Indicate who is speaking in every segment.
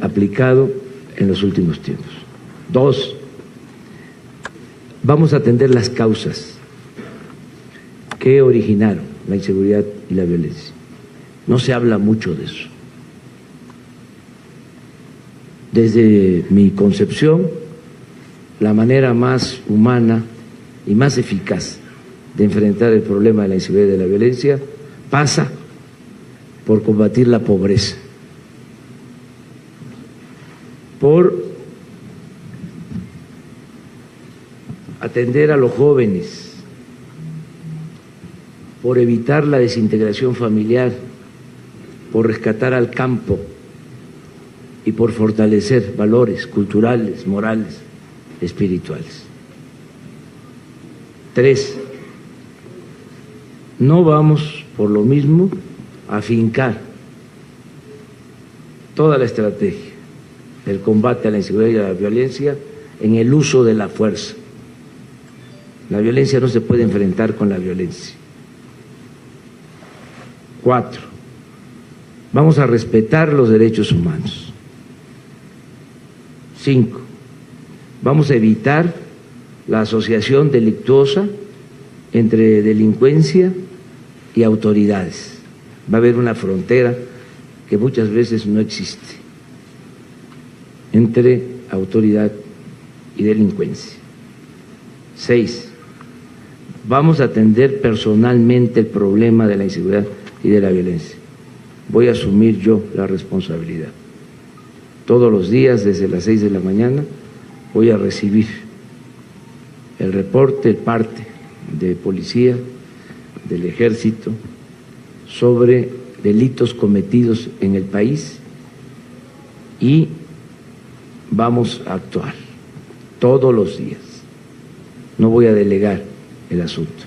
Speaker 1: aplicado en los últimos tiempos. 2, vamos a atender las causas que originaron la inseguridad y la violencia. No se habla mucho de eso. Desde mi concepción, la manera más humana y más eficaz de enfrentar el problema de la inseguridad y de la violencia pasa por combatir la pobreza, por atender a los jóvenes, por evitar la desintegración familiar, por rescatar al campo y por fortalecer valores culturales, morales, espirituales. 3, no vamos por lo mismo a afincar toda la estrategia del combate a la inseguridad y a la violencia en el uso de la fuerza. La violencia no se puede enfrentar con la violencia. 4, vamos a respetar los derechos humanos. 5, vamos a evitar la asociación delictuosa entre delincuencia y autoridades. Va a haber una frontera que muchas veces no existe entre autoridad y delincuencia. 6, vamos a atender personalmente el problema de la inseguridad y de la violencia. Voy a asumir yo la responsabilidad. Todos los días, desde las 6 de la mañana, voy a recibir el reporte, el parte de policía, del ejército, sobre delitos cometidos en el país y vamos a actuar todos los días. No voy a delegar el asunto.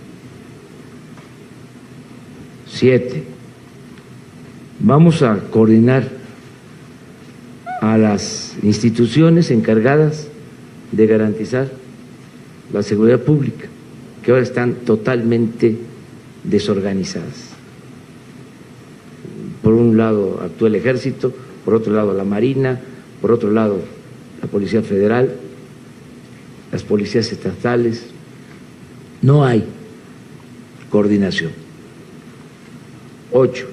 Speaker 1: 7, vamos a coordinar a las instituciones encargadas de garantizar la seguridad pública, que ahora están totalmente desorganizadas. Por un lado actúa el Ejército, por otro lado la Marina, por otro lado la Policía Federal, las policías estatales. No hay coordinación. 8,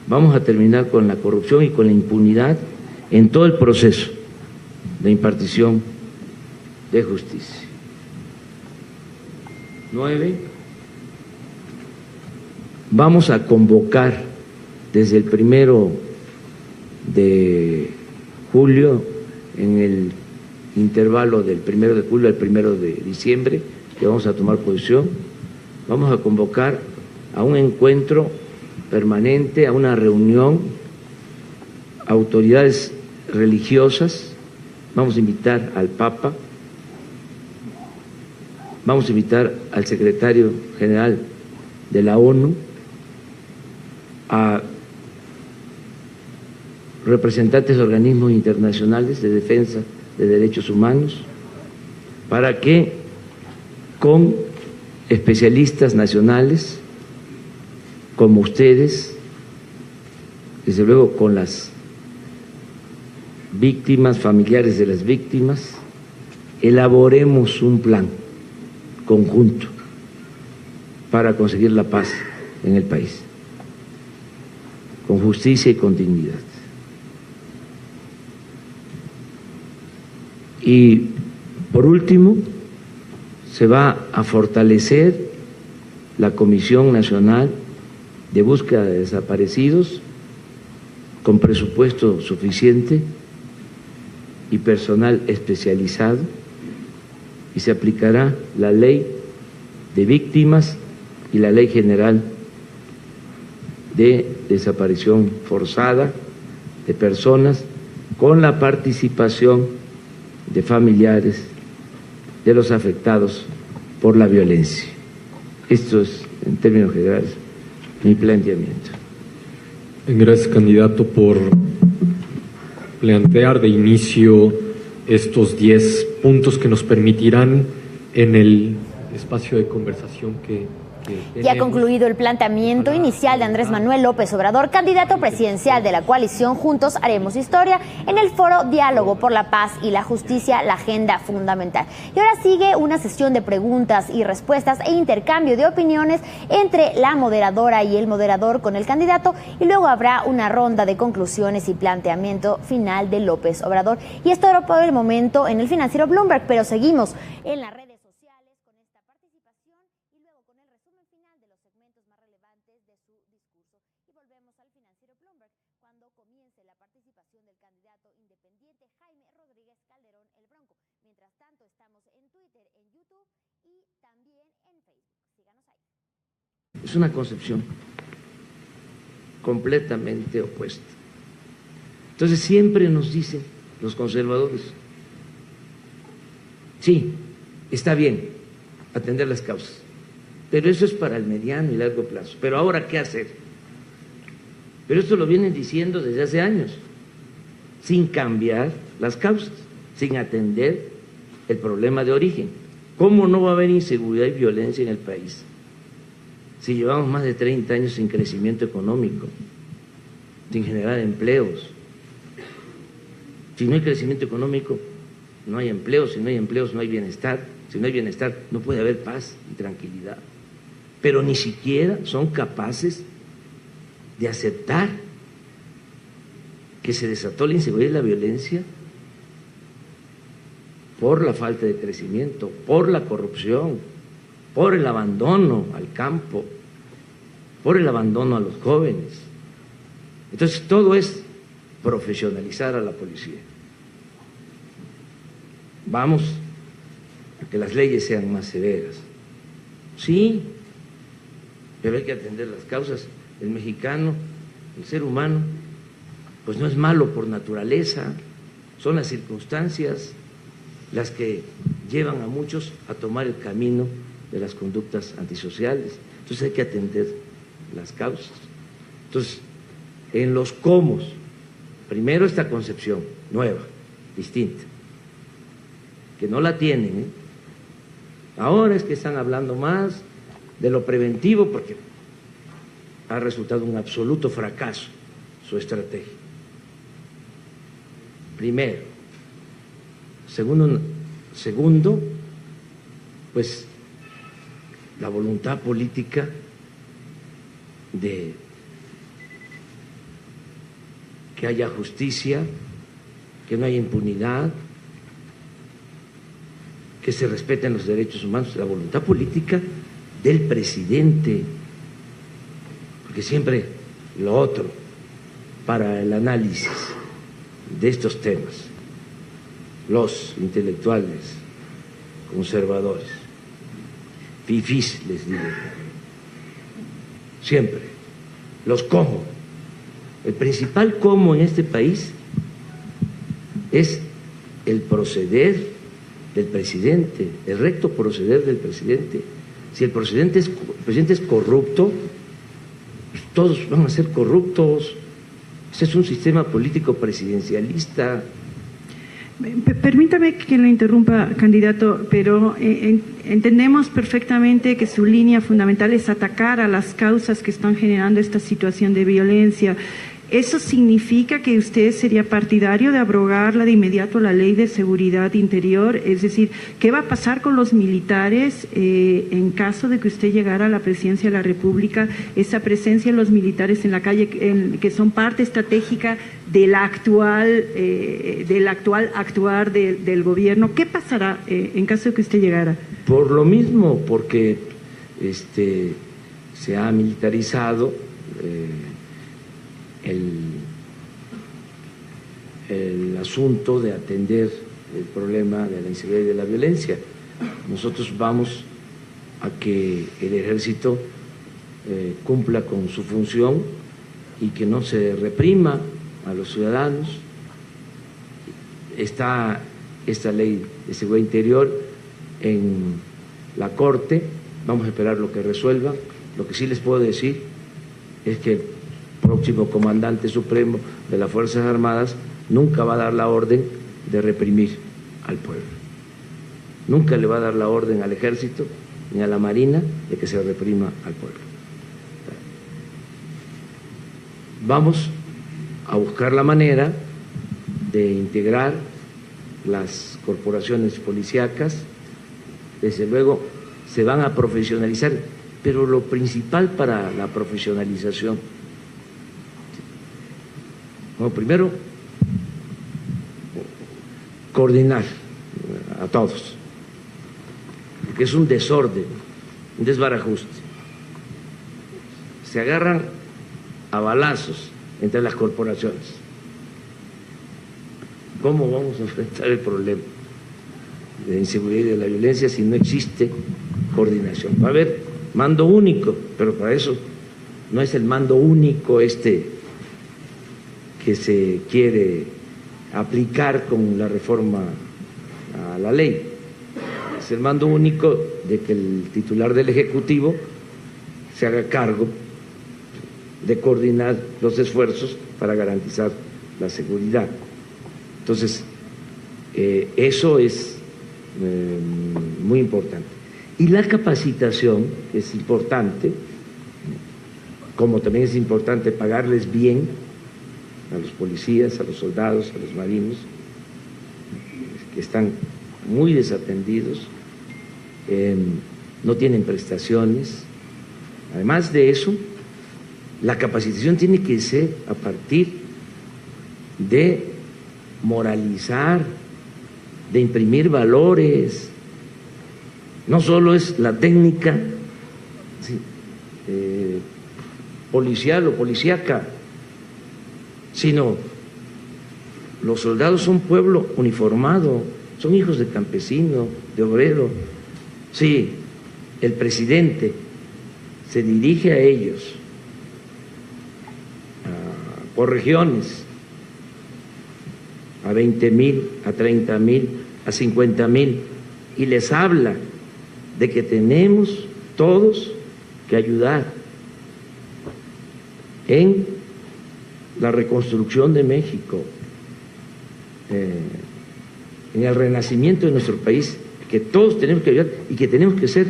Speaker 1: vamos a terminar con la corrupción y con la impunidad en todo el proceso de impartición de justicia. 9, vamos a convocar desde el 1 de julio, en el intervalo del 1 de julio al 1 de diciembre, que vamos a tomar posición, vamos a convocar a un encuentro permanente, a una reunión, autoridades religiosas, vamos a invitar al Papa, vamos a invitar al secretario general de la ONU, a representantes de organismos internacionales de defensa de derechos humanos, para que con especialistas nacionales como ustedes, desde luego con las víctimas, familiares de las víctimas, elaboremos un plan conjunto para conseguir la paz en el país, con justicia y con dignidad. Y por último, se va a fortalecer la Comisión Nacional de Búsqueda de Desaparecidos con presupuesto suficiente y personal especializado, y se aplicará la ley de víctimas y la ley general de desaparición forzada de personas, con la participación de familiares de los afectados por la violencia. Esto es, en términos generales, mi planteamiento.
Speaker 2: Gracias, candidato, por plantear de inicio estos 10 puntos que nos permitirán, en el espacio de conversación que
Speaker 3: Y ha concluido el planteamiento inicial de Andrés Manuel López Obrador, candidato presidencial de la coalición Juntos Haremos Historia, en el foro Diálogo por la Paz y la Justicia, la agenda fundamental. Y ahora sigue una sesión de preguntas y respuestas e intercambio de opiniones entre la moderadora y el moderador con el candidato, y luego habrá una ronda de conclusiones y planteamiento final de López Obrador. Y esto era por el momento en el financiero Bloomberg, pero seguimos en las redes sociales con esta participación y luego con el resumen final de los segmentos más relevantes de su discurso. Y volvemos al financiero Bloomberg cuando comience la participación del candidato independiente Jaime Rodríguez Calderón, el Bronco. Mientras tanto, estamos en Twitter, en YouTube y también en Facebook. Síganos ahí.
Speaker 1: Es una concepción completamente opuesta. Entonces siempre nos dicen los conservadores, sí, está bien atender las causas, pero eso es para el mediano y largo plazo. Pero ahora, ¿qué hacer? Pero esto lo vienen diciendo desde hace años, sin cambiar las causas, sin atender el problema de origen. ¿Cómo no va a haber inseguridad y violencia en el país si llevamos más de 30 años sin crecimiento económico, sin generar empleos? Si no hay crecimiento económico, no hay empleos. Si no hay empleos, no hay bienestar. Si no hay bienestar, no puede haber paz y tranquilidad. Pero ni siquiera son capaces de aceptar que se desató la inseguridad y la violencia por la falta de crecimiento, por la corrupción, por el abandono al campo, por el abandono a los jóvenes. Entonces, todo es profesionalizar a la policía. Vamos a que las leyes sean más severas. Sí, pero hay que atender las causas. El mexicano, el ser humano, pues no es malo por naturaleza, son las circunstancias las que llevan a muchos a tomar el camino de las conductas antisociales. Entonces hay que atender las causas. Entonces, en los cómo, primero esta concepción nueva, distinta, que no la tienen, ¿eh? Ahora es que están hablando más de lo preventivo porque ha resultado un absoluto fracaso su estrategia. Primero. Segundo, pues la voluntad política de que haya justicia, que no haya impunidad, que se respeten los derechos humanos, la voluntad política del presidente, porque siempre lo otro para el análisis de estos temas, los intelectuales conservadores, fifís les digo, siempre, los cómo. El principal cómo en este país es el proceder del presidente, el recto proceder del presidente. Si el presidente es corrupto, pues todos van a ser corruptos. Ese es un sistema político presidencialista.
Speaker 4: Permítame que lo interrumpa, candidato, pero entendemos perfectamente que su línea fundamental es atacar a las causas que están generando esta situación de violencia. ¿Eso significa que usted sería partidario de abrogarla de inmediato la Ley de Seguridad Interior? Es decir, ¿qué va a pasar con los militares en caso de que usted llegara a la presidencia de la República? Esa presencia de los militares en la calle, que son parte estratégica del actual actuar del gobierno. ¿Qué pasará en caso de que usted llegara?
Speaker 1: Por lo mismo, porque se ha militarizado el asunto de atender el problema de la inseguridad y de la violencia. Nosotros vamos a que el ejército cumpla con su función y que no se reprima a los ciudadanos. Está esta ley de seguridad interior en la Corte, vamos a esperar lo que resuelva. Lo que sí les puedo decir es que el próximo comandante supremo de las Fuerzas Armadas nunca va a dar la orden de reprimir al pueblo. Nunca le va a dar la orden al ejército ni a la Marina de que se reprima al pueblo. Vamos a buscar la manera de integrar las corporaciones policíacas, desde luego se van a profesionalizar, pero lo principal para la profesionalización, bueno, primero, coordinar a todos, porque es un desorden, un desbarajuste. Se agarran a balazos entre las corporaciones. ¿Cómo vamos a enfrentar el problema de inseguridad y de la violencia si no existe coordinación? Va a haber mando único, pero para eso no es el mando único que se quiere aplicar con la reforma a la ley. Es el mando único de que el titular del Ejecutivo se haga cargo de coordinar los esfuerzos para garantizar la seguridad. Entonces, eso es muy importante. Y la capacitación es importante, como también es importante pagarles bien a los policías, a los soldados, a los marinos, que están muy desatendidos, no tienen prestaciones. Además de eso, la capacitación tiene que ser a partir de moralizar, de imprimir valores. No solo es la técnica policial o policíaca, sino los soldados son pueblo uniformado, son hijos de campesino, de obrero. Sí, el presidente se dirige a ellos por regiones, a 20,000, a 30,000, a 50,000, y les habla de que tenemos todos que ayudar en la reconstrucción de México, en el renacimiento de nuestro país, que todos tenemos que ayudar y que tenemos que ser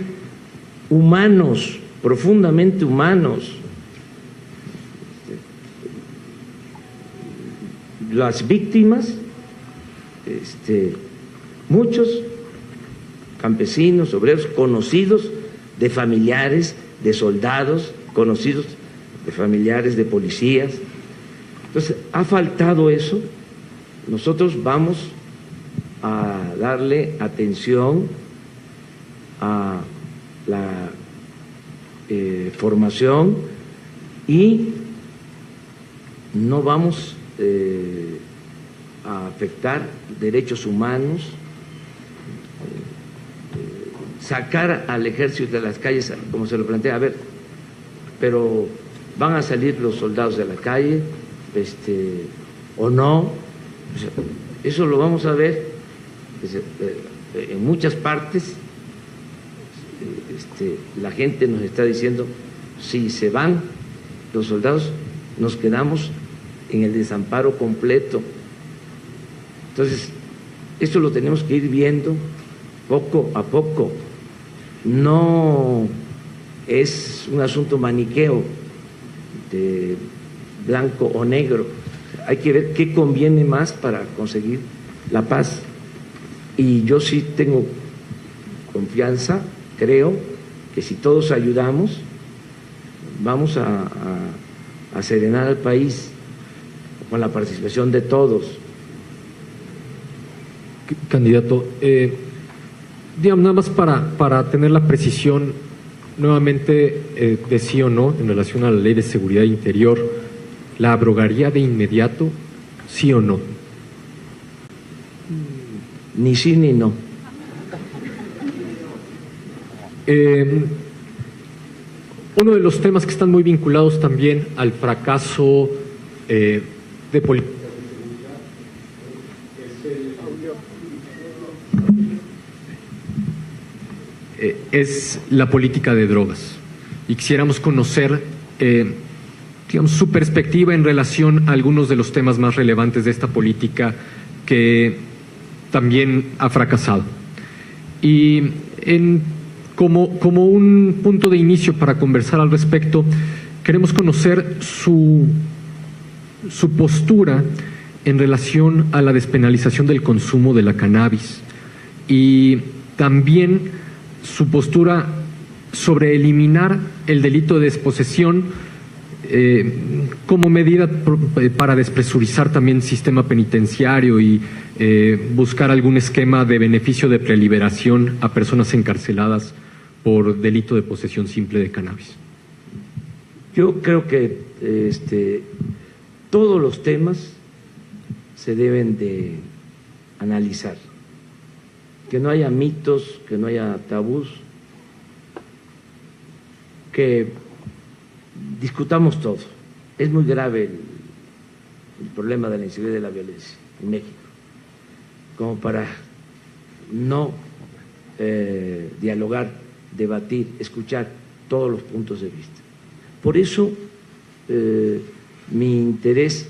Speaker 1: humanos, profundamente humanos. Las víctimas, muchos campesinos, obreros, conocidos de familiares, de soldados, conocidos de familiares, de policías. Entonces, ha faltado eso. Nosotros vamos a darle atención a la formación y no vamos a afectar derechos humanos, sacar al ejército de las calles, como se lo plantea, a ver, pero van a salir los soldados de la calle, o no, eso lo vamos a ver en muchas partes. La gente nos está diciendo, si se van los soldados, nos quedamos en el desamparo completo. Entonces, esto lo tenemos que ir viendo poco a poco. No es un asunto maniqueo de blanco o negro. Hay que ver qué conviene más para conseguir la paz. Y yo sí tengo confianza, creo que si todos ayudamos, vamos a serenar al país con la participación de todos.
Speaker 2: Candidato, digamos, nada más para tener la precisión nuevamente de sí o no en relación a la Ley de Seguridad Interior, ¿la abrogaría de inmediato, sí o no?
Speaker 1: Ni sí ni no.
Speaker 2: Uno de los temas que están muy vinculados también al fracaso de política es la política de drogas, y quisiéramos conocer digamos, su perspectiva en relación a algunos de los temas más relevantes de esta política que también ha fracasado. Y en Como un punto de inicio para conversar al respecto, queremos conocer su postura en relación a la despenalización del consumo de la cannabis y también su postura sobre eliminar el delito de desposesión como medida para despresurizar también el sistema penitenciario y buscar algún esquema de beneficio de preliberación a personas encarceladas por delito de posesión simple de cannabis.
Speaker 1: Yo creo que todos los temas se deben de analizar, que no haya mitos, que no haya tabús, que discutamos todo. Es muy grave el problema de la inseguridad y de la violencia en México, como para no dialogar, debatir, escuchar todos los puntos de vista. Por eso mi interés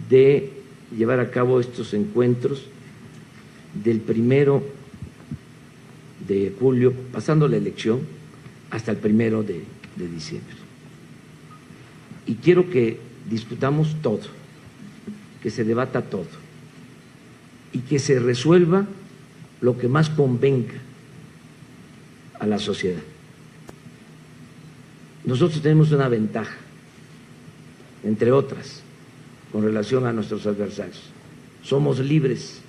Speaker 1: de llevar a cabo estos encuentros del 1 de julio, pasando la elección, hasta el 1 de diciembre. Y quiero que discutamos todo, que se debata todo y que se resuelva lo que más convenga a la sociedad. Nosotros tenemos una ventaja, entre otras, con relación a nuestros adversarios. Somos libres,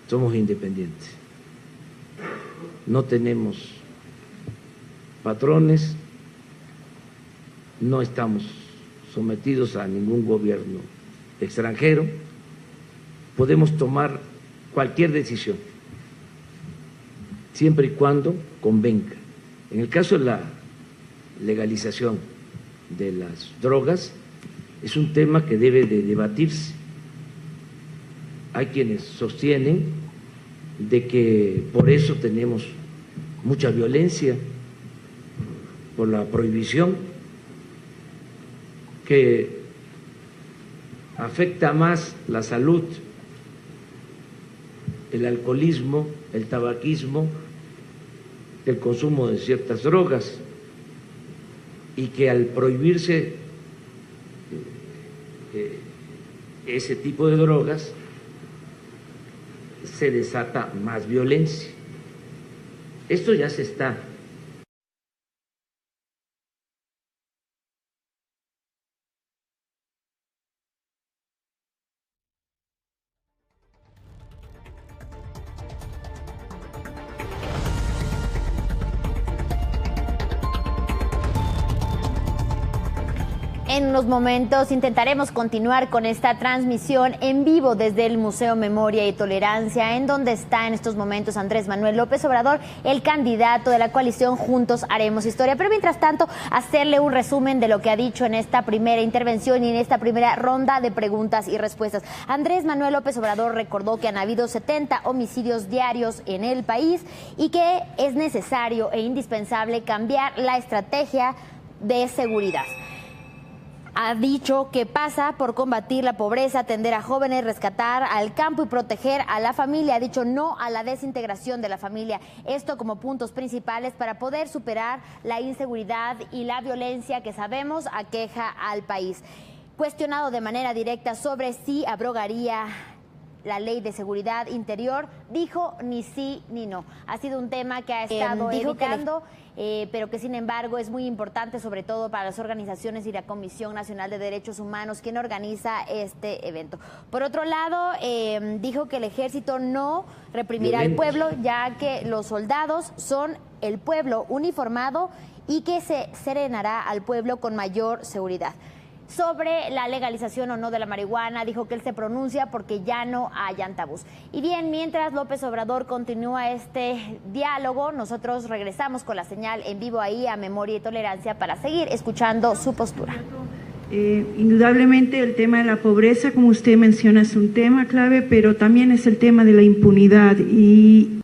Speaker 1: somos independientes. No tenemos patrones, no estamos sometidos a ningún gobierno extranjero, podemos tomar cualquier decisión, siempre y cuando convenga. En el caso de la legalización de las drogas, es un tema que debe de debatirse. Hay quienes sostienen de que por eso tenemos mucha violencia, por la prohibición, que afecta más la salud, el alcoholismo, el tabaquismo, el consumo de ciertas drogas, y que al prohibirse ese tipo de drogas se desata más violencia. Esto ya se está
Speaker 3: En unos momentos intentaremos continuar con esta transmisión en vivo desde el Museo Memoria y Tolerancia, en donde está en estos momentos Andrés Manuel López Obrador, el candidato de la coalición Juntos Haremos Historia. Pero mientras tanto, hacerle un resumen de lo que ha dicho en esta primera intervención y en esta primera ronda de preguntas y respuestas. Andrés Manuel López Obrador recordó que han habido 70 homicidios diarios en el país y que es necesario e indispensable cambiar la estrategia de seguridad. Ha dicho que pasa por combatir la pobreza, atender a jóvenes, rescatar al campo y proteger a la familia. Ha dicho no a la desintegración de la familia. Esto como puntos principales para poder superar la inseguridad y la violencia que sabemos aqueja al país. Cuestionado de manera directa sobre si abrogaría la ley de seguridad interior, dijo ni sí ni no. Ha sido un tema que ha estado evitando, pero que sin embargo es muy importante, sobre todo para las organizaciones y la Comisión Nacional de Derechos Humanos, quien organiza este evento. Por otro lado, dijo que el ejército no reprimirá al pueblo, ya que los soldados son el pueblo uniformado y que se serenará al pueblo con mayor seguridad. Sobre la legalización o no de la marihuana, dijo que él se pronuncia porque ya no hayan tabús. Y bien, mientras López Obrador continúa este diálogo, nosotros regresamos con la señal en vivo ahí a Memoria y Tolerancia para seguir escuchando su postura.
Speaker 4: Indudablemente el tema de la pobreza, como usted menciona, es un tema clave, pero también es el tema de la impunidad y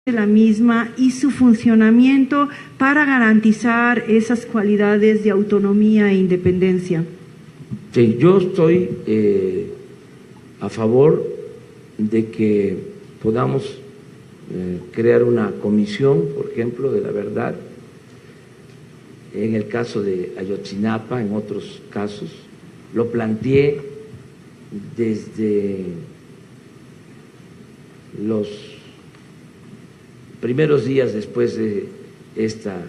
Speaker 4: la misma y su funcionamiento para garantizar esas cualidades de autonomía e independencia.
Speaker 1: Sí, yo estoy a favor de que podamos crear una comisión, por ejemplo, de la verdad, en el caso de Ayotzinapa, en otros casos. Lo planteé desde los primeros días después de esta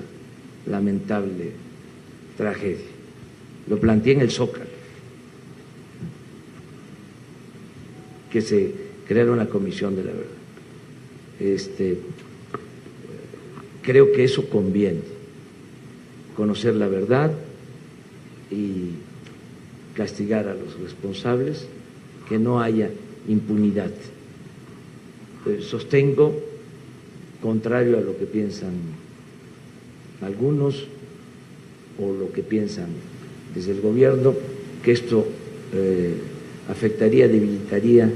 Speaker 1: lamentable tragedia. Lo planteé en el Zócalo, que se creara una comisión de la verdad. Creo que eso conviene, conocer la verdad y castigar a los responsables, que no haya impunidad. Sostengo, contrario a lo que piensan algunos o lo que piensan desde el gobierno, que esto afectaría, debilitaría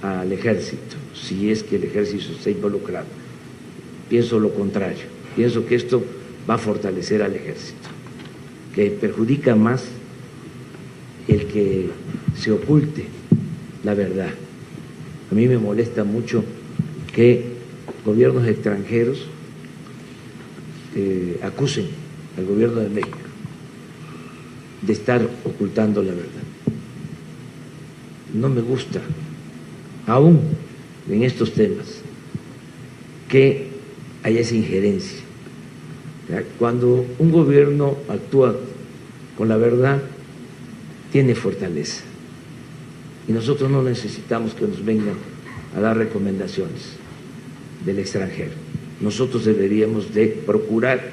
Speaker 1: al ejército, si es que el ejército está involucrado. Pienso lo contrario, pienso que esto va a fortalecer al ejército, que perjudica más el que se oculte la verdad. A mí me molesta mucho que gobiernos extranjeros acusen al gobierno de México de estar ocultando la verdad. No me gusta, aún en estos temas, que haya esa injerencia. Cuando un gobierno actúa con la verdad, tiene fortaleza. Y nosotros no necesitamos que nos vengan a dar recomendaciones del extranjero. Nosotros deberíamos de procurar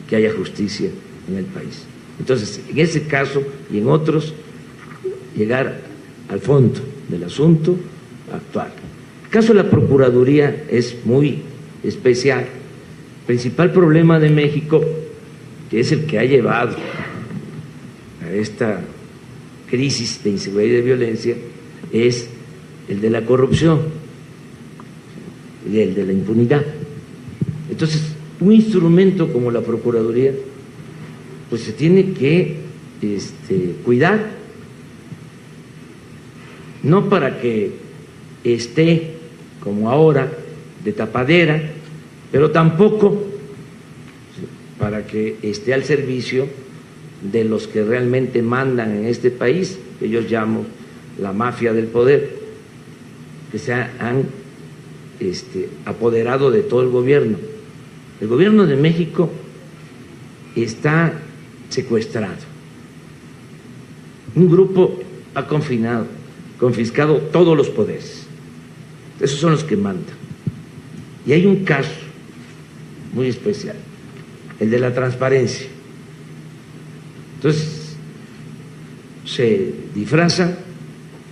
Speaker 1: que haya justicia en el país. Entonces, en ese caso y en otros, llegar al fondo del asunto, actuar. El caso de la Procuraduría es muy especial. El principal problema de México, que es el que ha llevado a esta crisis de inseguridad y de violencia, es el de la corrupción y el de la impunidad. Entonces, un instrumento como la Procuraduría, pues se tiene que cuidar, no para que esté como ahora de tapadera, pero tampoco para que esté al servicio de los que realmente mandan en este país, que yo llamo la mafia del poder, que se han apoderado de todo el gobierno. El gobierno de México está secuestrado. Un grupo ha confiscado todos los poderes. Esos son los que mandan. Y hay un caso muy especial, el de la transparencia. Entonces, se disfrazan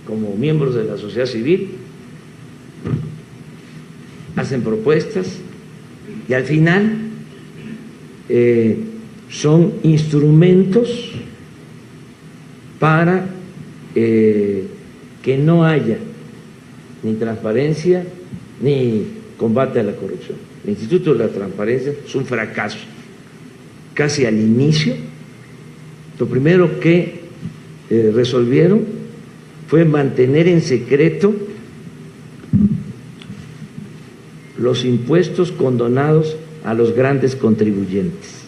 Speaker 1: como miembros de la sociedad civil, hacen propuestas y al final son instrumentos para que no haya ni transparencia ni combate a la corrupción. El Instituto de la Transparencia es un fracaso. Casi al inicio, lo primero que resolvieron fue mantener en secreto los impuestos condonados a los grandes contribuyentes.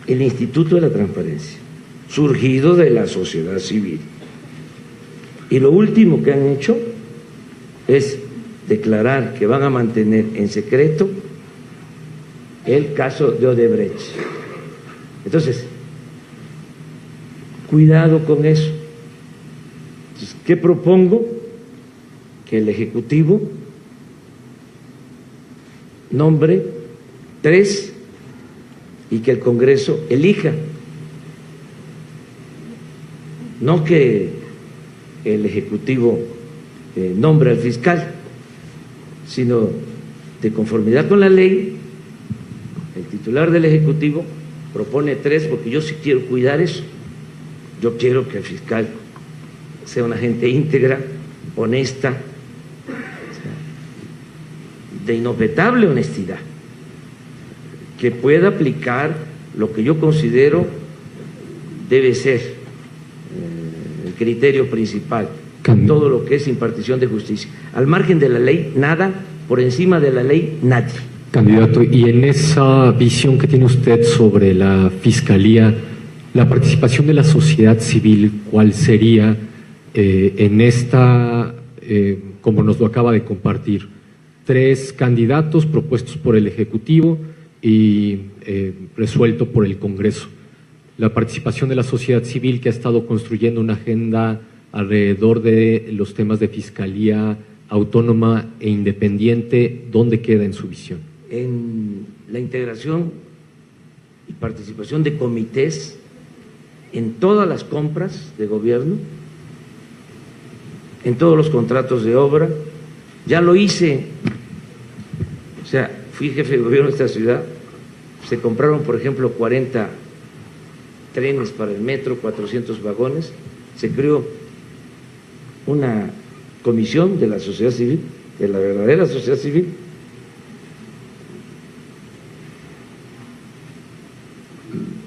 Speaker 1: El Instituto de la Transparencia, surgido de la sociedad civil. Y lo último que han hecho es declarar que van a mantener en secreto el caso de Odebrecht. Entonces, cuidado con eso. Entonces, ¿qué propongo? Que el Ejecutivo nombre 3 y que el Congreso elija. No que el Ejecutivo nombre al fiscal, sino de conformidad con la ley, el titular del Ejecutivo propone 3, porque yo sí quiero cuidar eso. Yo quiero que el fiscal sea una gente íntegra, honesta, de inobjetable honestidad, que pueda aplicar lo que yo considero debe ser el criterio principal en todo lo que es impartición de justicia. Al margen de la ley, nada; por encima de la ley, nadie.
Speaker 2: Candidato, y en esa visión que tiene usted sobre la Fiscalía, la participación de la sociedad civil, ¿cuál sería en esta, como nos lo acaba de compartir? 3 candidatos propuestos por el Ejecutivo y resuelto por el Congreso. La participación de la sociedad civil, que ha estado construyendo una agenda alrededor de los temas de fiscalía autónoma e independiente, ¿dónde queda en su visión?
Speaker 1: En la integración y participación de comités en todas las compras de gobierno, en todos los contratos de obra. Ya lo hice, o sea, fui jefe de gobierno de esta ciudad. Se compraron, por ejemplo, 40 trenes para el metro, 400 vagones. Se creó una comisión de la sociedad civil, de la verdadera sociedad civil,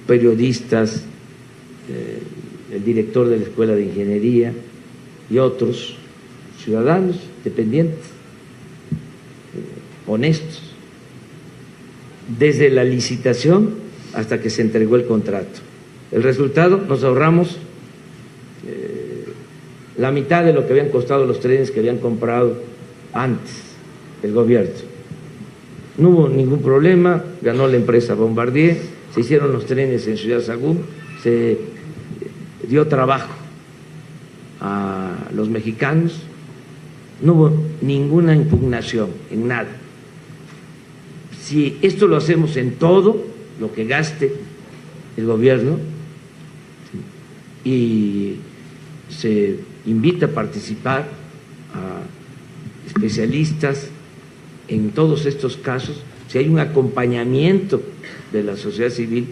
Speaker 1: periodistas, el director de la Escuela de Ingeniería y otros ciudadanos dependientes, honestos, desde la licitación hasta que se entregó el contrato. El resultado, nos ahorramos la mitad de lo que habían costado los trenes que habían comprado antes el gobierno. No hubo ningún problema, ganó la empresa Bombardier, se hicieron los trenes en Ciudad Sagún, se dio trabajo a los mexicanos, no hubo ninguna impugnación en nada. Si esto lo hacemos en todo lo que gaste el gobierno y se invita a participar a especialistas en todos estos casos, si hay un acompañamiento de la sociedad civil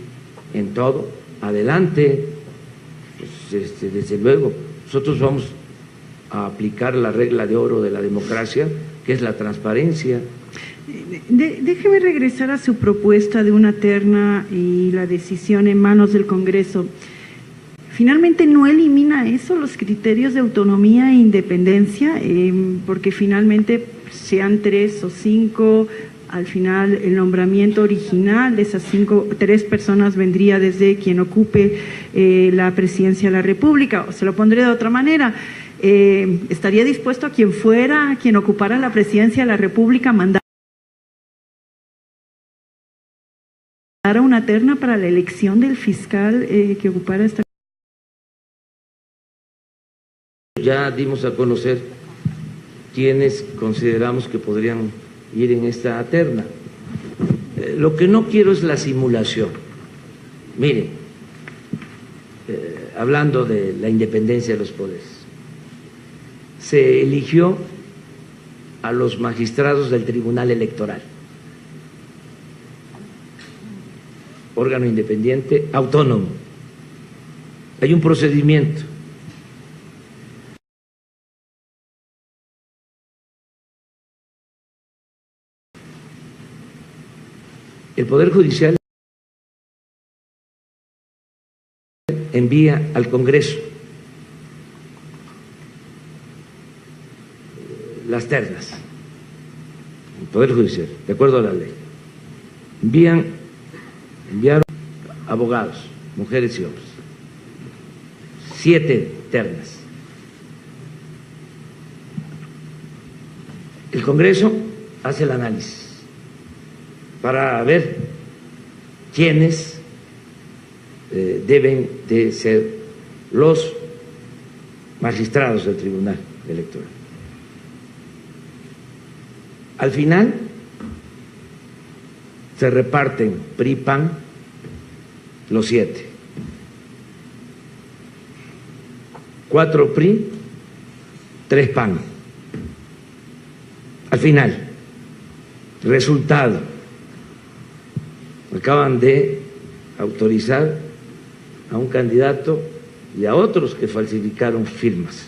Speaker 1: en todo, adelante. Pues, desde luego, nosotros vamos a aplicar la regla de oro de la democracia, que es la transparencia.
Speaker 4: Déjeme regresar a su propuesta de una terna y la decisión en manos del Congreso. Finalmente, ¿no elimina eso los criterios de autonomía e independencia? Porque finalmente, sean 3 o 5, al final el nombramiento original de esas 3 personas vendría desde quien ocupe la presidencia de la República. O se lo pondré de otra manera. ¿Estaría dispuesto a quien ocupara la presidencia de la República a mandar a una terna para la elección del fiscal que ocupara esta?
Speaker 1: Ya dimos a conocer quienes consideramos que podrían ir en esta terna. Lo que no quiero es la simulación. Miren, hablando de la independencia de los poderes, se eligió a los magistrados del Tribunal Electoral, órgano independiente, autónomo. Hay un procedimiento. El Poder Judicial envía al Congreso las ternas, el Poder Judicial, de acuerdo a la ley. Enviaron abogados, mujeres y hombres, 7 ternas. El Congreso hace el análisis para ver quiénes deben de ser los magistrados del Tribunal Electoral. Al final se reparten PRI-PAN los 7. 4 PRI, 3 PAN. Al final, resultado: acaban de autorizar a un candidato y a otros que falsificaron firmas.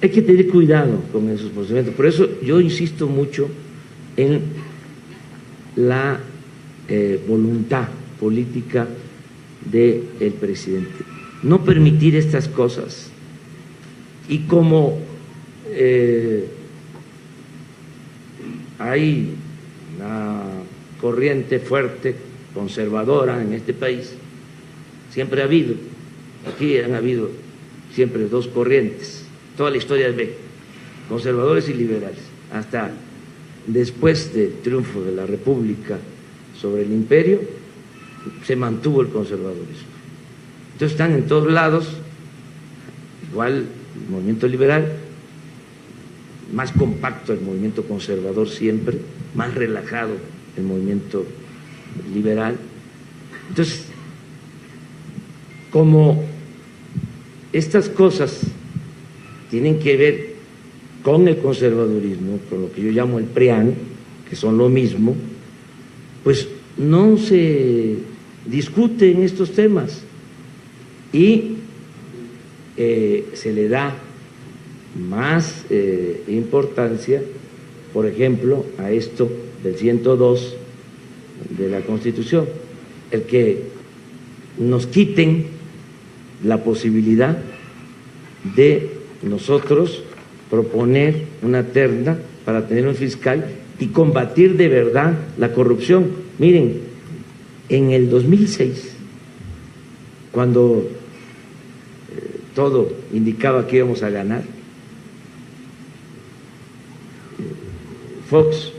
Speaker 1: hay que tener cuidado con esos procedimientos. Por eso yo insisto mucho en la voluntad política del presidente. No permitir estas cosas. Y como hay una corriente fuerte, conservadora en este país, siempre ha habido, aquí han habido siempre dos corrientes, toda la historia de México, conservadores y liberales, hasta después del triunfo de la República sobre el imperio, se mantuvo el conservadurismo. Entonces están en todos lados, igual el movimiento liberal, más compacto el movimiento conservador siempre, más relajado el movimiento liberal. Entonces, como estas cosas tienen que ver con el conservadurismo, con lo que yo llamo el PRIAN, que son lo mismo, pues no se discuten estos temas y se le da más importancia, por ejemplo, a esto del 102 de la Constitución, el que nos quiten la posibilidad de nosotros proponer una terna para tener un fiscal y combatir de verdad la corrupción. Miren, en el 2006, cuando todo indicaba que íbamos a ganar, Fox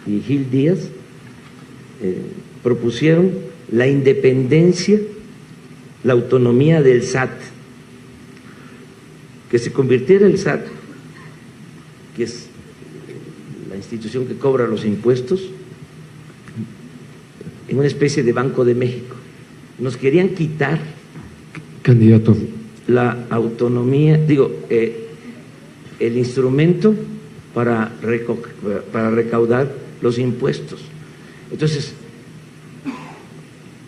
Speaker 1: y Gil Díaz propusieron la independencia, la autonomía del SAT, que se convirtiera el SAT, que es la institución que cobra los impuestos, en una especie de Banco de México. Nos querían quitar,
Speaker 2: candidato,
Speaker 1: la autonomía, el instrumento para recaudar los impuestos. Entonces,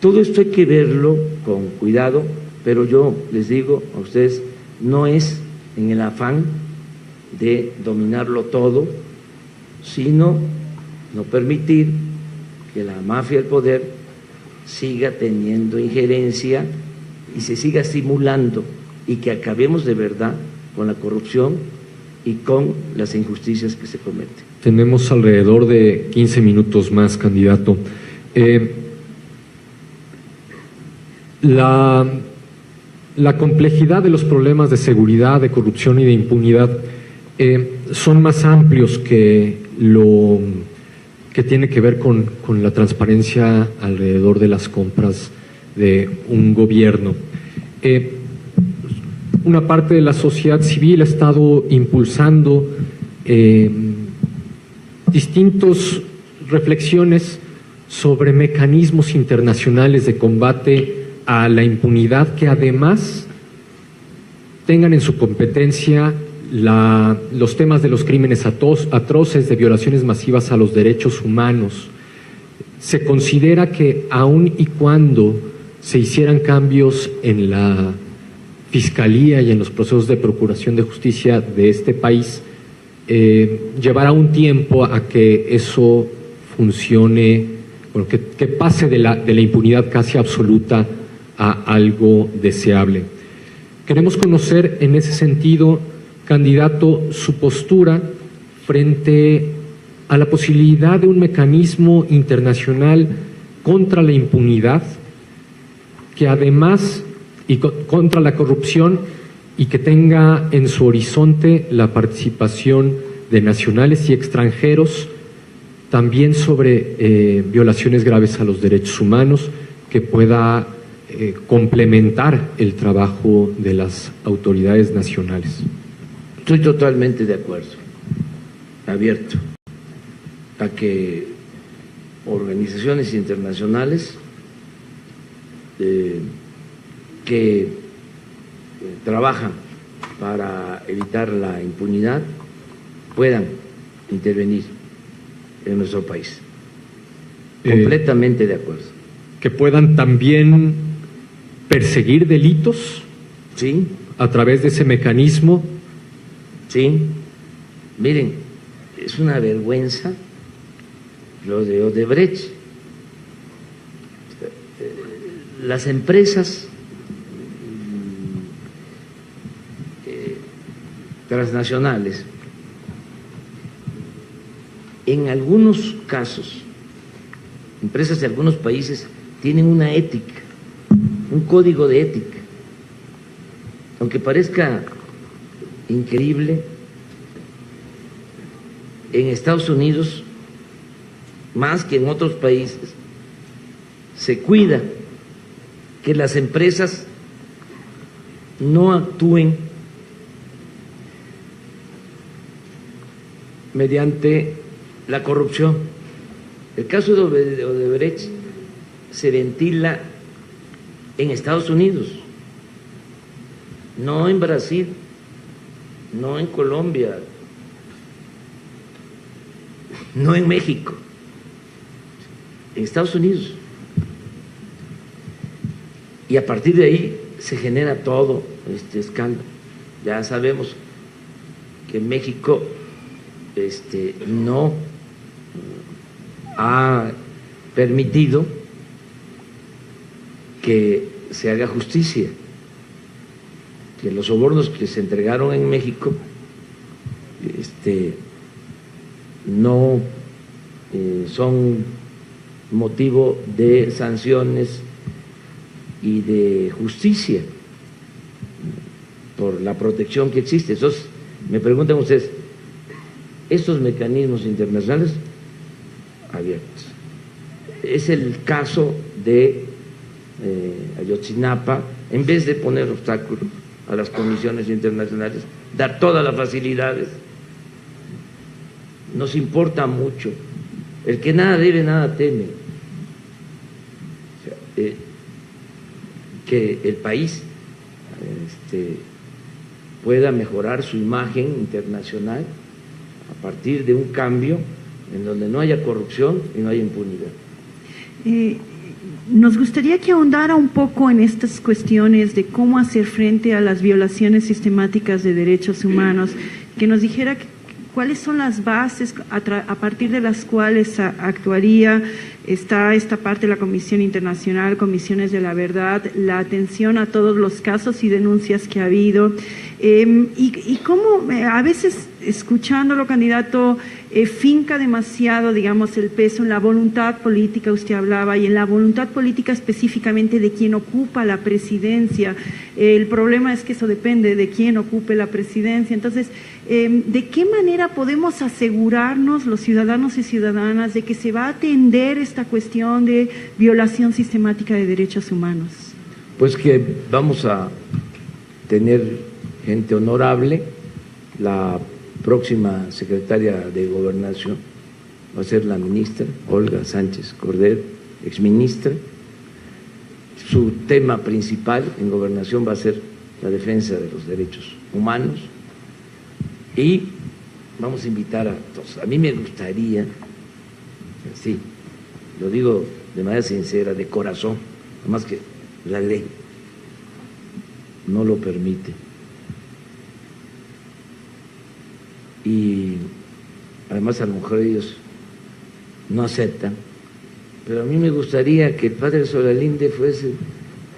Speaker 1: todo esto hay que verlo con cuidado, pero yo les digo a ustedes, no es en el afán de dominarlo todo, sino no permitir que la mafia del poder siga teniendo injerencia y se siga estimulando, y que acabemos de verdad con la corrupción y con las injusticias que se cometen.
Speaker 2: Tenemos alrededor de 15 minutos más, candidato. La complejidad de los problemas de seguridad, de corrupción y de impunidad son más amplios que lo que tiene que ver con la transparencia alrededor de las compras de un gobierno. Una parte de la sociedad civil ha estado impulsando distintas reflexiones sobre mecanismos internacionales de combate a la impunidad que además tengan en su competencia los temas de los crímenes atroces, de violaciones masivas a los derechos humanos. Se considera que aun y cuando se hicieran cambios en la Fiscalía y en los procesos de procuración de justicia de este país, llevará un tiempo a que eso funcione, bueno, que pase de la impunidad casi absoluta a algo deseable. Queremos conocer en ese sentido, candidato, su postura frente a la posibilidad de un mecanismo internacional contra la impunidad, que además y contra la corrupción, y que tenga en su horizonte la participación de nacionales y extranjeros, también sobre violaciones graves a los derechos humanos, que pueda complementar el trabajo de las autoridades nacionales.
Speaker 1: Estoy totalmente de acuerdo, abierto a que organizaciones internacionales que trabajan para evitar la impunidad puedan intervenir en nuestro país. Completamente de acuerdo.
Speaker 2: Que puedan también perseguir delitos,
Speaker 1: sí,
Speaker 2: a través de ese mecanismo,
Speaker 1: Sí, miren, es una vergüenza lo de Odebrecht. Las empresas transnacionales, en algunos casos, empresas de algunos países tienen una ética, un código de ética. Aunque parezca increíble, en Estados Unidos, más que en otros países, se cuida que las empresas no actúen mediante la corrupción. El caso de Odebrecht se ventila en Estados Unidos, no en Brasil, no en Colombia, no en México, en Estados Unidos. Y a partir de ahí se genera todo este escándalo. Ya sabemos que México no ha permitido que se haga justicia, que los sobornos que se entregaron en México no son motivo de sanciones y de justicia por la protección que existe. Entonces, me preguntan ustedes, estos mecanismos internacionales abiertos. Es el caso de Ayotzinapa, en vez de poner obstáculos a las comisiones internacionales, dar todas las facilidades. Nos importa mucho. El que nada debe, nada teme. O sea, que el país pueda mejorar su imagen internacional a partir de un cambio en donde no haya corrupción y no haya impunidad.
Speaker 4: Nos gustaría que ahondara un poco en estas cuestiones de cómo hacer frente a las violaciones sistemáticas de derechos humanos, que nos dijera cuáles son las bases a partir de las cuales actuaría. Está esta parte de la Comisión Internacional, Comisiones de la Verdad, la atención a todos los casos y denuncias que ha habido, y cómo a veces, escuchándolo, candidato, finca demasiado, digamos, el peso en la voluntad política, usted hablaba, y en la voluntad política específicamente de quien ocupa la presidencia. El problema es que eso depende de quién ocupe la presidencia. Entonces, ¿de qué manera podemos asegurarnos los ciudadanos y ciudadanas de que se va a atender esta cuestión de violación sistemática de derechos humanos?
Speaker 1: Pues que vamos a tener gente honorable. La próxima secretaria de Gobernación va a ser la ministra Olga Sánchez Cordero, exministra. Su tema principal en Gobernación va a ser la defensa de los derechos humanos, y vamos a invitar a todos. A mí me gustaría, sí, lo digo de manera sincera, de corazón, nada más que la ley no lo permite. Y además a lo mejor ellos no aceptan, pero a mí me gustaría que el padre Solalinde fuese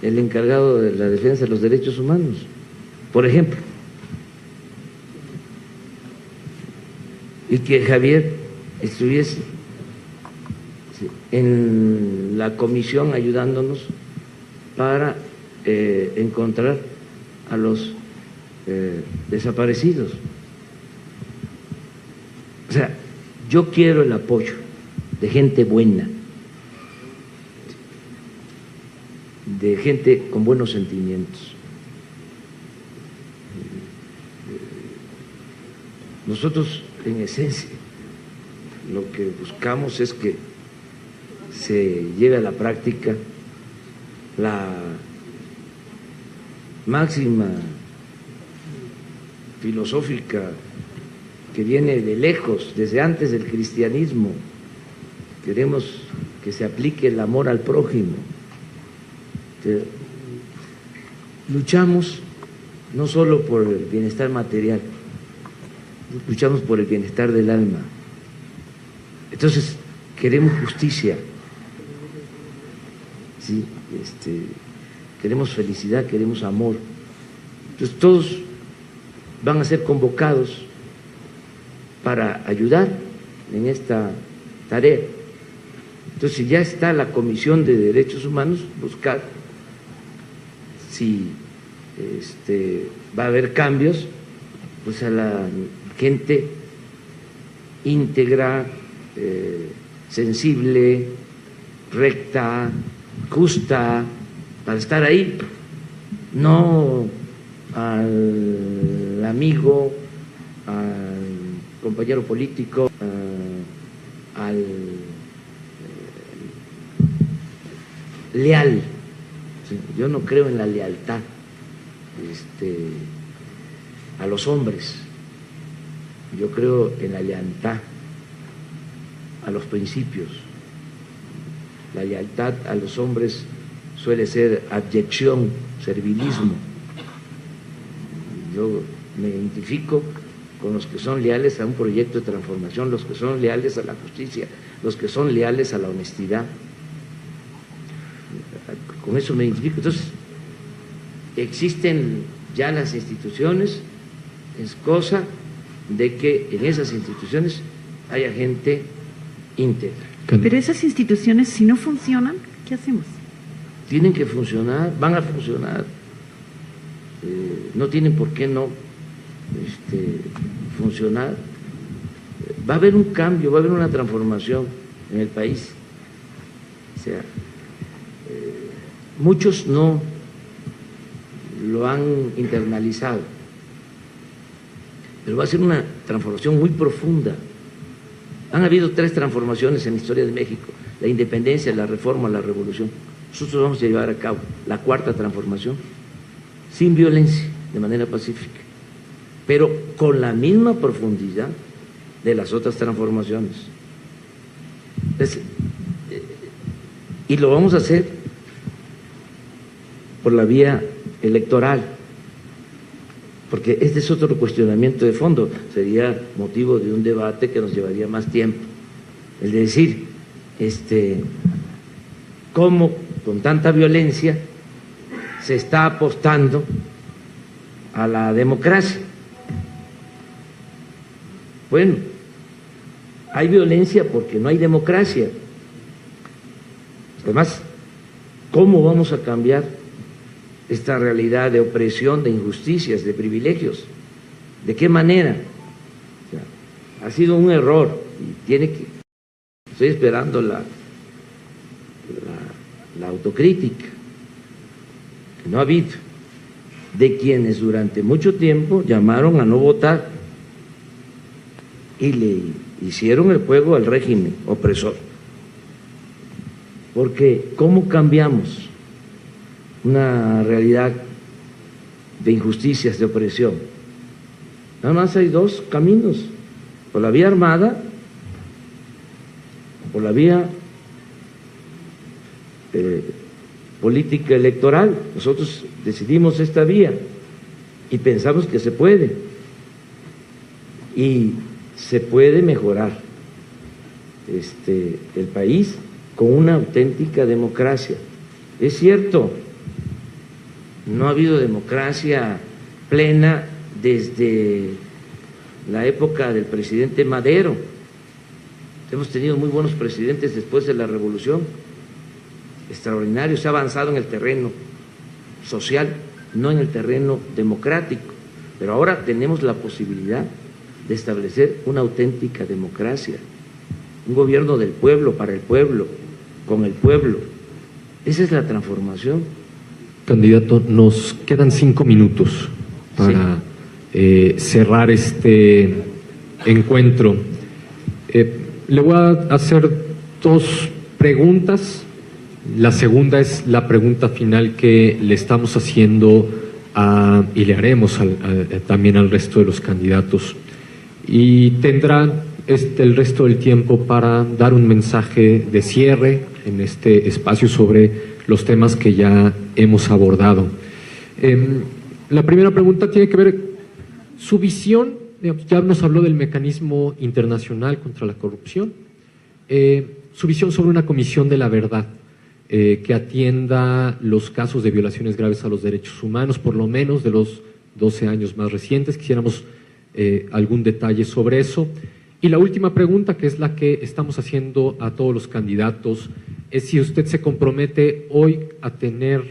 Speaker 1: el encargado de la defensa de los derechos humanos, por ejemplo, y que Javier estuviese en la comisión ayudándonos para encontrar a los desaparecidos. O sea, yo quiero el apoyo de gente buena, de gente con buenos sentimientos. Nosotros, en esencia, lo que buscamos es que se lleve a la práctica la máxima filosófica que viene de lejos, desde antes del cristianismo. Queremos que se aplique el amor al prójimo. Luchamos no solo por el bienestar material, luchamos por el bienestar del alma. Entonces, queremos justicia, ¿sí? Queremos felicidad, queremos amor. Entonces, todos van a ser convocados para ayudar en esta tarea. Entonces, si ya está la Comisión de Derechos Humanos, buscar si va a haber cambios, pues a la gente íntegra, sensible, recta, justa, para estar ahí, no al amigo, al compañero político, al leal. Yo no creo en la lealtad a los hombres, yo creo en la lealtad a los principios. La lealtad a los hombres suele ser abyección, servilismo. Yo me identifico con los que son leales a un proyecto de transformación, los que son leales a la justicia, los que son leales a la honestidad. Con eso me identifico. Entonces, existen ya las instituciones, es cosa de que en esas instituciones haya gente íntegra.
Speaker 4: Pero esas instituciones, si no funcionan, ¿qué hacemos?
Speaker 1: Tienen que funcionar, van a funcionar, no tienen por qué no funcionar. Va a haber un cambio, va a haber una transformación en el país. O sea, muchos no lo han internalizado, pero va a ser una transformación muy profunda. Han habido 3 transformaciones en la historia de México: la independencia, la reforma, la revolución. Nosotros vamos a llevar a cabo la 4ª transformación sin violencia, de manera pacífica, pero con la misma profundidad de las otras transformaciones. Y lo vamos a hacer por la vía electoral, porque este es otro cuestionamiento de fondo, sería motivo de un debate que nos llevaría más tiempo, el de decir, cómo con tanta violencia se está apostando a la democracia. Bueno, hay violencia porque no hay democracia. Además, ¿cómo vamos a cambiar esta realidad de opresión, de injusticias, de privilegios? ¿De qué manera? O sea, ha sido un error y tiene que... Estoy esperando la autocrítica, que no ha habido, de quienes durante mucho tiempo llamaron a no votar y le hicieron el juego al régimen opresor. Porque ¿cómo cambiamos una realidad de injusticias, de opresión? Nada más hay 2 caminos: por la vía armada, por la vía política electoral. Nosotros decidimos esta vía y pensamos que se puede, y se puede mejorar el país con una auténtica democracia. Es cierto, no ha habido democracia plena desde la época del presidente Madero. Hemos tenido muy buenos presidentes después de la revolución, extraordinarios. Se ha avanzado en el terreno social, no en el terreno democrático, pero ahora tenemos la posibilidad de establecer una auténtica democracia, un gobierno del pueblo, para el pueblo, con el pueblo. Esa es la transformación.
Speaker 2: Candidato, nos quedan 5 minutos para cerrar este encuentro. Le voy a hacer 2 preguntas. La segunda es la pregunta final que le estamos haciendo y le haremos también al resto de los candidatos. Y tendrá el resto del tiempo para dar un mensaje de cierre en este espacio sobre los temas que ya hemos abordado. La primera pregunta tiene que ver su visión digamos, ya nos habló del mecanismo internacional contra la corrupción, su visión sobre una comisión de la verdad que atienda los casos de violaciones graves a los derechos humanos, por lo menos de los 12 años más recientes. Quisiéramos algún detalle sobre eso. Y la última pregunta, que es la que estamos haciendo a todos los candidatos, es si usted se compromete hoy a tener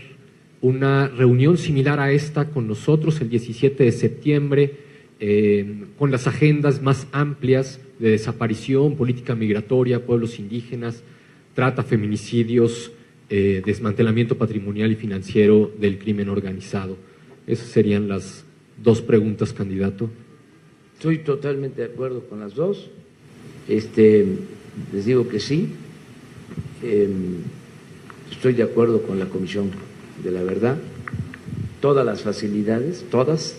Speaker 2: una reunión similar a esta con nosotros el 17 de septiembre, con las agendas más amplias de desaparición, política migratoria, pueblos indígenas, trata, feminicidios, desmantelamiento patrimonial y financiero del crimen organizado. Esas serían las dos preguntas, candidato.
Speaker 1: Estoy totalmente de acuerdo con las dos. Les digo que sí. Estoy de acuerdo con la Comisión de la Verdad. Todas las facilidades, todas,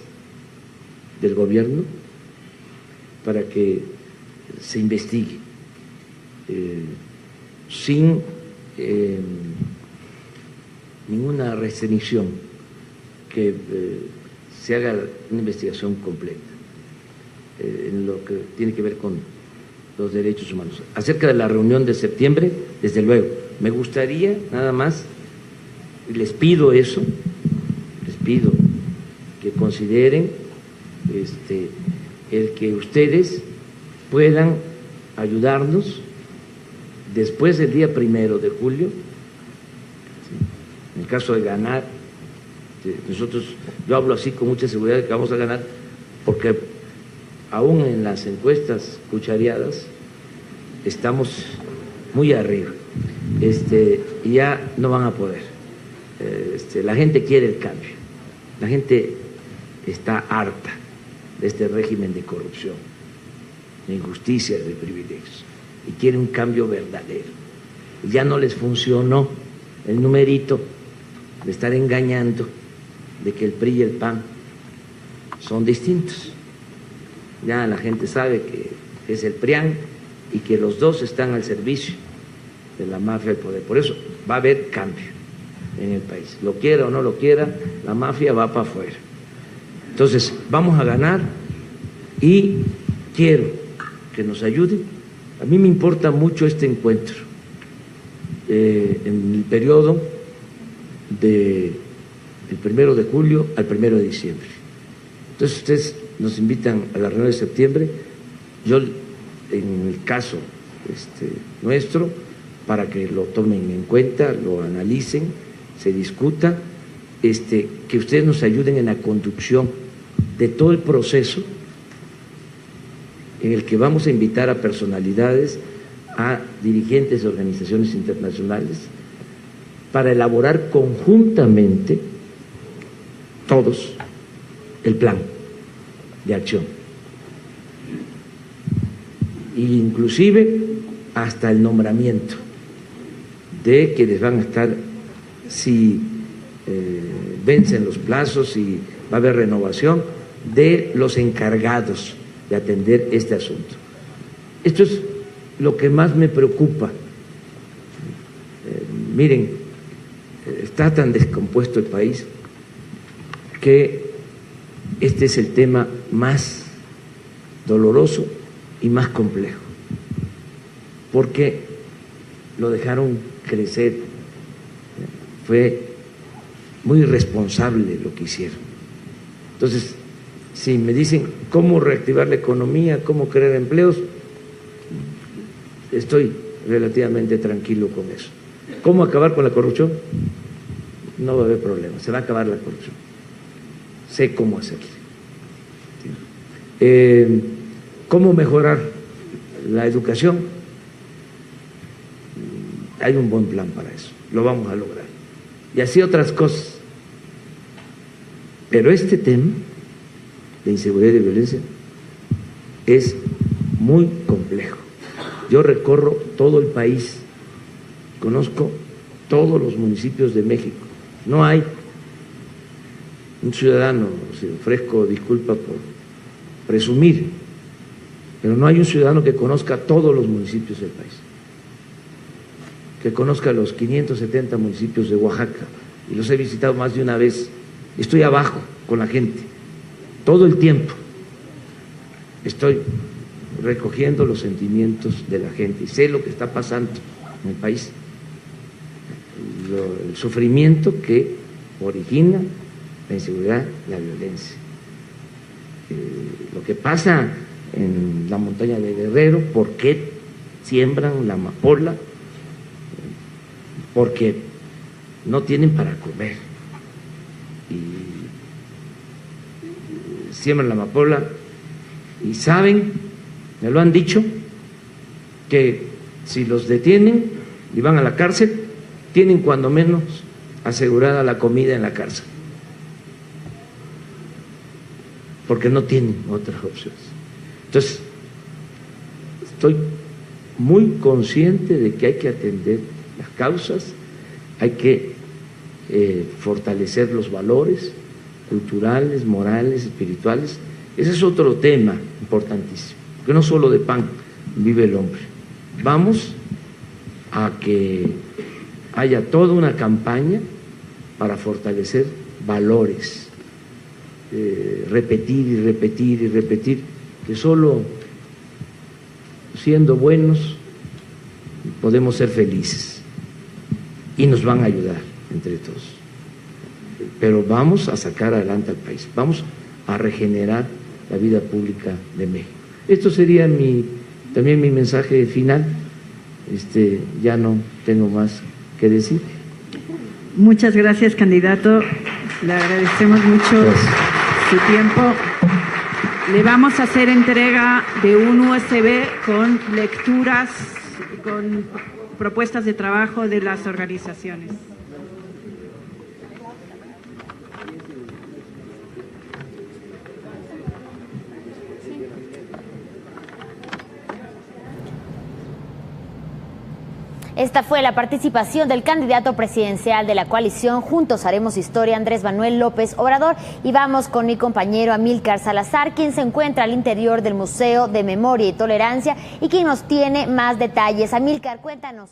Speaker 1: del gobierno para que se investigue sin ninguna restricción, que se haga una investigación completa en lo que tiene que ver con los derechos humanos. Acerca de la reunión de septiembre, desde luego, me gustaría nada más, les pido eso, les pido que consideren el que ustedes puedan ayudarnos después del día 1 de julio, en el caso de ganar. Nosotros, yo hablo así con mucha seguridad de que vamos a ganar, porque aún en las encuestas cuchareadas estamos muy arriba, y ya no van a poder. La gente quiere el cambio, la gente está harta de este régimen de corrupción, de injusticias, de privilegios, y quiere un cambio verdadero. Y ya no les funcionó el numerito de estar engañando de que el PRI y el PAN son distintos. Ya la gente sabe que es el PRIAN y que los dos están al servicio de la mafia del poder. Por eso va a haber cambio en el país. Lo quiera o no lo quiera, la mafia va para afuera. Entonces, vamos a ganar y quiero que nos ayuden. A mí me importa mucho este encuentro en el periodo del 1 de julio al 1 de diciembre. Entonces, ustedes nos invitan a la reunión de septiembre. Yo, en el caso nuestro, para que lo tomen en cuenta, lo analicen, se discuta, que ustedes nos ayuden en la conducción de todo el proceso en el que vamos a invitar a personalidades, a dirigentes de organizaciones internacionales, para elaborar conjuntamente todos el plan de acción, e inclusive hasta el nombramiento de quienes van a estar, si vencen los plazos y va a haber renovación, de los encargados de atender este asunto. Esto es lo que más me preocupa. Miren, está tan descompuesto el país que este es el tema más doloroso y más complejo, porque lo dejaron crecer. Fue muy irresponsable lo que hicieron. Entonces, si me dicen cómo reactivar la economía, cómo crear empleos, estoy relativamente tranquilo con eso. ¿Cómo acabar con la corrupción? No va a haber problema, se va a acabar la corrupción. Sé cómo hacerlo. ¿Cómo mejorar la educación? Hay un buen plan para eso, lo vamos a lograr. Y así otras cosas. Pero este tema de inseguridad y violencia es muy complejo. Yo recorro todo el país, conozco todos los municipios de México. No hay un ciudadano, ofrezco disculpa por presumir, pero no hay un ciudadano que conozca todos los municipios del país, que conozca los 570 municipios de Oaxaca, y los he visitado más de una vez. Estoy abajo con la gente todo el tiempo, estoy recogiendo los sentimientos de la gente y sé lo que está pasando en el país, el sufrimiento que origina la inseguridad, la violencia. Lo que pasa en la montaña de Guerrero, por qué siembran la amapola, porque no tienen para comer y siembran la amapola y saben, me lo han dicho, que si los detienen y van a la cárcel, tienen cuando menos asegurada la comida en la cárcel, porque no tienen otras opciones. Entonces, estoy muy consciente de que hay que atender las causas, hay que fortalecer los valores culturales, morales, espirituales. Ese es otro tema importantísimo, porque no solo de pan vive el hombre. Vamos a que haya toda una campaña para fortalecer valores, repetir y repetir y repetir, que solo siendo buenos podemos ser felices y nos van a ayudar entre todos. Pero vamos a sacar adelante al país, vamos a regenerar la vida pública de México. Esto sería también mi mensaje final. Ya no tengo más que decir.
Speaker 4: Muchas gracias, candidato. Le agradecemos mucho su tiempo. Le vamos a hacer entrega de un USB con lecturas, con propuestas de trabajo de las organizaciones.
Speaker 3: Esta fue la participación del candidato presidencial de la coalición Juntos Haremos Historia, Andrés Manuel López Obrador. Y vamos con mi compañero Amílcar Salazar, quien se encuentra al interior del Museo de Memoria y Tolerancia y quien nos tiene más detalles. Amílcar, cuéntanos.